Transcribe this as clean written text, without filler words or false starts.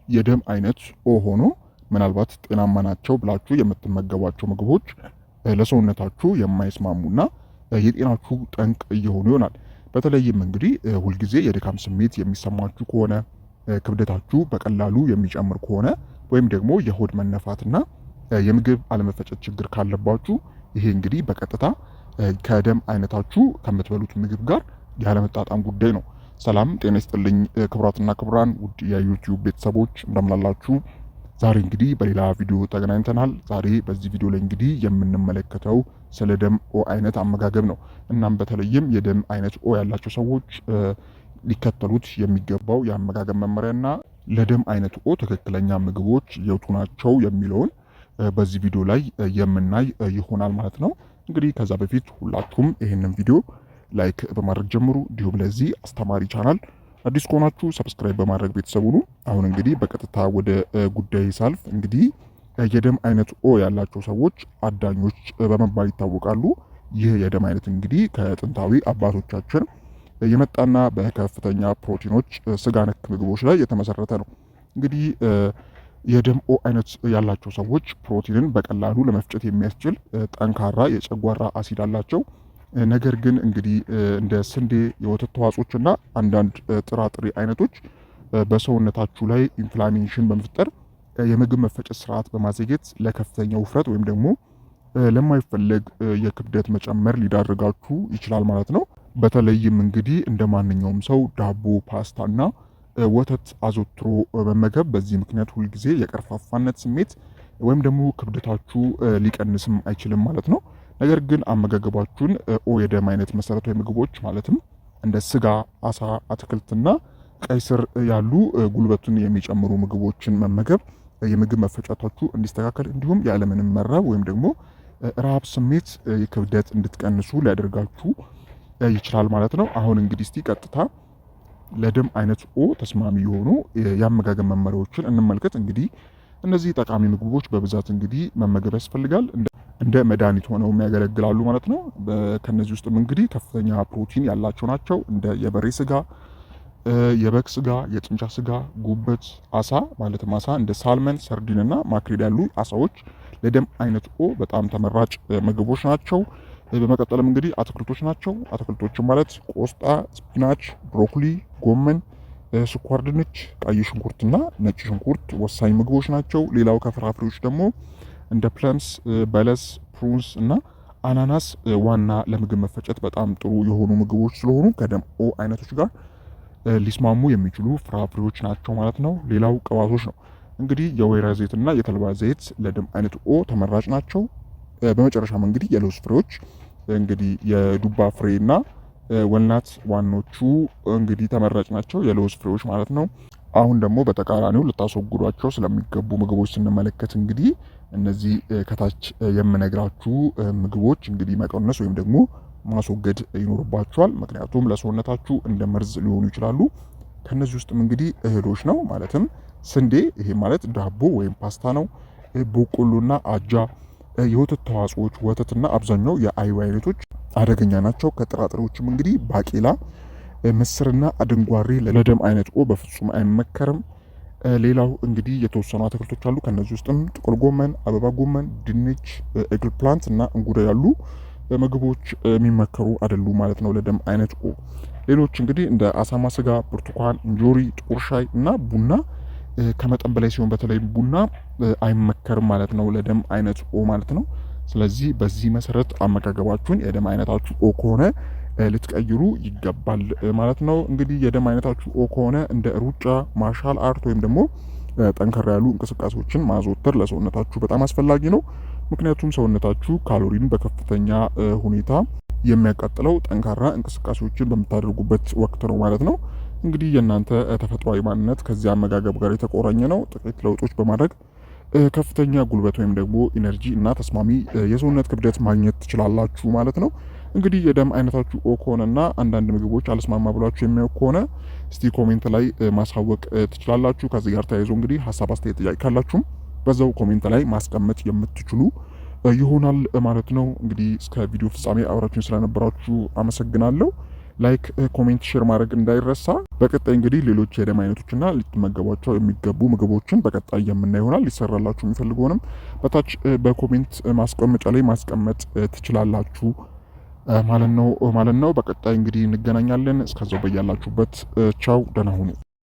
የደም አይነት ኦ ሆኖ ምናልባት ጤናማ ናቸው ብላችሁ የምትመገቧቸው ምግቦች ለሰውነታችሁ የማይስማሙና የጤናችሁ ጠንቅ እየሆኑ ይሆናል። በተለይም እንግዲህ ሁልጊዜ የድካም ስሜት የሚሰማችሁ ከሆነ፣ ክብደታችሁ በቀላሉ የሚጨምር ከሆነ ወይም ደግሞ የሆድ መነፋትና የምግብ አለመፈጨት ችግር ካለባችሁ ይሄ እንግዲህ በቀጥታ ከደም አይነታችሁ ከምትበሉት ምግብ ጋር ያለመጣጣም ጉዳይ ነው። ሰላም ጤና ይስጥልኝ ክቡራትና ክቡራን ውድ የዩቲዩብ ቤተሰቦች እንደምናላችሁ። ዛሬ እንግዲህ በሌላ ቪዲዮ ተገናኝተናል። ዛሬ በዚህ ቪዲዮ ላይ እንግዲህ የምንመለከተው ስለ ደም ኦ አይነት አመጋገብ ነው። እናም በተለይም የደም አይነት ኦ ያላቸው ሰዎች ሊከተሉት የሚገባው የአመጋገብ መመሪያና ለደም አይነት ኦ ትክክለኛ ምግቦች የቱ ናቸው የሚለውን በዚህ ቪዲዮ ላይ የምናይ ይሆናል ማለት ነው። እንግዲህ ከዛ በፊት ሁላችሁም ይህንን ቪዲዮ ላይክ በማድረግ ጀምሩ። እንዲሁም ለዚህ አስተማሪ ቻናል አዲስ ከሆናችሁ ሰብስክራይብ በማድረግ ቤተሰቡ ሁኑ። አሁን እንግዲህ በቀጥታ ወደ ጉዳይ ሳልፍ እንግዲህ የደም አይነት ኦ ያላቸው ሰዎች አዳኞች በመባል ይታወቃሉ። ይህ የደም አይነት እንግዲህ ከጥንታዊ አባቶቻችን የመጣና በከፍተኛ ፕሮቲኖች ስጋ ነክ ምግቦች ላይ የተመሰረተ ነው። እንግዲህ የደም ኦ አይነት ያላቸው ሰዎች ፕሮቲንን በቀላሉ ለመፍጨት የሚያስችል ጠንካራ የጨጓራ አሲድ አላቸው። ነገር ግን እንግዲህ እንደ ስንዴ፣ የወተት ተዋጽኦችና አንዳንድ ጥራጥሬ አይነቶች በሰውነታችሁ ላይ ኢንፍላሜሽን በመፍጠር የምግብ መፈጨት ስርዓት በማዘግየት ለከፍተኛ ውፍረት ወይም ደግሞ ለማይፈለግ የክብደት መጨመር ሊዳርጋችሁ ይችላል ማለት ነው። በተለይም እንግዲህ እንደ ማንኛውም ሰው ዳቦ፣ ፓስታና ወተት አዘውትሮ መመገብ በዚህ ምክንያት ሁልጊዜ የቀርፋፋነት ስሜት ወይም ደግሞ ክብደታችሁ ሊቀንስም አይችልም ማለት ነው። ነገር ግን አመጋገባችሁን የደም አይነት መሰረታዊ ምግቦች ማለትም እንደ ስጋ፣ አሳ፣ አትክልትና ቀይ ስር ያሉ ጉልበቱን የሚጨምሩ ምግቦችን መመገብ የምግብ መፈጨታችሁ እንዲስተካከል እንዲሁም ያለምንም መራብ ወይም ደግሞ ረሃብ ስሜት የክብደት እንድትቀንሱ ሊያደርጋችሁ ይችላል ማለት ነው። አሁን እንግዲህ እስቲ ቀጥታ ለደም አይነት ኦ ተስማሚ የሆኑ የአመጋገብ መመሪያዎችን እንመልከት። እንግዲህ እነዚህ ጠቃሚ ምግቦች በብዛት እንግዲህ መመገብ ያስፈልጋል። እንደ መድኃኒት ሆነው ያገለግላሉ ማለት ነው። ከነዚህ ውስጥም እንግዲህ ከፍተኛ ፕሮቲን ያላቸው ናቸው። እንደ የበሬ ስጋ፣ የበግ ስጋ፣ የጥንቻ ስጋ፣ ጉበት፣ አሳ ማለትም አሳ እንደ ሳልመን፣ ሰርዲን እና ማክሬል ያሉ አሳዎች ለደም አይነት ኦ በጣም ተመራጭ ምግቦች ናቸው። በመቀጠልም እንግዲህ አትክልቶች ናቸው። አትክልቶችም ማለት ቆስጣ፣ ስፒናች፣ ብሮኮሊ፣ ጎመን፣ ስኳር ድንች፣ ቀይ ሽንኩርትና ነጭ ሽንኩርት ወሳኝ ምግቦች ናቸው። ሌላው ከፍራፍሬዎች ደግሞ እንደ ፕለምስ፣ በለስ፣ ፕሩንስ እና አናናስ ዋና ለምግብ መፈጨት በጣም ጥሩ የሆኑ ምግቦች ስለሆኑ ከደም ኦ አይነቶች ጋር ሊስማሙ የሚችሉ ፍራፍሬዎች ናቸው ማለት ነው። ሌላው ቅባቶች ነው። እንግዲህ የወይራ ዘይትና የተልባ ዘይት ለደም አይነት ኦ ተመራጭ ናቸው። በመጨረሻም እንግዲህ የለውዝ ፍሬዎች እንግዲህ የዱባ ፍሬና ወልናት ዋኖቹ እንግዲህ ተመራጭ ናቸው፣ የለውዝ ፍሬዎች ማለት ነው። አሁን ደግሞ በተቃራኒው ልታስወግዷቸው ስለሚገቡ ምግቦች ስንመለከት እንግዲህ እነዚህ ከታች የምነግራችሁ ምግቦች እንግዲህ መቀነስ ወይም ደግሞ ማስወገድ ይኖርባቸዋል። ምክንያቱም ለሰውነታችሁ እንደ መርዝ ሊሆኑ ይችላሉ። ከነዚህ ውስጥም እንግዲህ እህሎች ነው። ማለትም ስንዴ፣ ይሄ ማለት ዳቦ ወይም ፓስታ ነው። በቆሎና አጃ፣ የወተት ተዋጽኦች፣ ወተትና አብዛኛው የአይብ አይነቶች አደገኛ ናቸው። ከጥራጥሬዎችም እንግዲህ ባቄላ፣ ምስርና አደንጓሬ ለደም አይነት ኦ በፍጹም አይመከርም። ሌላው እንግዲህ የተወሰኑ አትክልቶች አሉ። ከነዚህ ውስጥም ጥቅል ጎመን፣ አበባ ጎመን፣ ድንች፣ ኤግል ፕላንት እና እንጉዳይ ያሉ ምግቦች የሚመከሩ አይደሉም ማለት ነው ለደም አይነት ኦ። ሌሎች እንግዲህ እንደ አሳማ ስጋ፣ ብርቱካን፣ እንጆሪ፣ ጥቁር ሻይ እና ቡና ከመጠን በላይ ሲሆን በተለይ ቡና አይመከርም ማለት ነው ለደም አይነት ኦ ማለት ነው። ስለዚህ በዚህ መሰረት አመጋገባችሁን የደም አይነታችሁ ኦ ከሆነ ልትቀይሩ ይገባል ማለት ነው። እንግዲህ የደም አይነታችሁ ኦ ከሆነ እንደ ሩጫ፣ ማርሻል አርት ወይም ደግሞ ጠንከር ያሉ እንቅስቃሴዎችን ማዘወተር ለሰውነታችሁ በጣም አስፈላጊ ነው። ምክንያቱም ሰውነታችሁ ካሎሪን በከፍተኛ ሁኔታ የሚያቃጥለው ጠንካራ እንቅስቃሴዎችን በምታደርጉበት ወቅት ነው ማለት ነው። እንግዲህ የእናንተ ተፈጥሯዊ ማንነት ከዚህ አመጋገብ ጋር የተቆራኘ ነው። ጥቂት ለውጦች በማድረግ ከፍተኛ ጉልበት ወይም ደግሞ ኢነርጂ እና ተስማሚ የሰውነት ክብደት ማግኘት ትችላላችሁ ማለት ነው። እንግዲህ የደም አይነታችሁ ኦ ከሆነና አንዳንድ ምግቦች አልስማማ ብሏችሁ የሚያውቅ ከሆነ እስቲ ኮሜንት ላይ ማሳወቅ ትችላላችሁ። ከዚህ ጋር ተያይዞ እንግዲህ ሀሳብ፣ አስተያየት፣ ጥያቄ ካላችሁም በዛው ኮሜንት ላይ ማስቀመጥ የምትችሉ ይሆናል ማለት ነው። እንግዲህ እስከ ቪዲዮ ፍጻሜ አብራችሁን ስለነበራችሁ አመሰግናለሁ። ላይክ፣ ኮሜንት፣ ሼር ማድረግ እንዳይረሳ። በቀጣይ እንግዲህ ሌሎች የደም አይነቶችና ልትመገቧቸው የሚገቡ ምግቦችን በቀጣይ የምናይ ይሆናል። ሊሰራላችሁ የሚፈልገውንም በታች በኮሜንት ማስቀመጫ ላይ ማስቀመጥ ትችላላችሁ ማለት ነው። በቀጣይ እንግዲህ እንገናኛለን። እስከዛው በያላችሁበት ቻው፣ ደህና ሁኑ።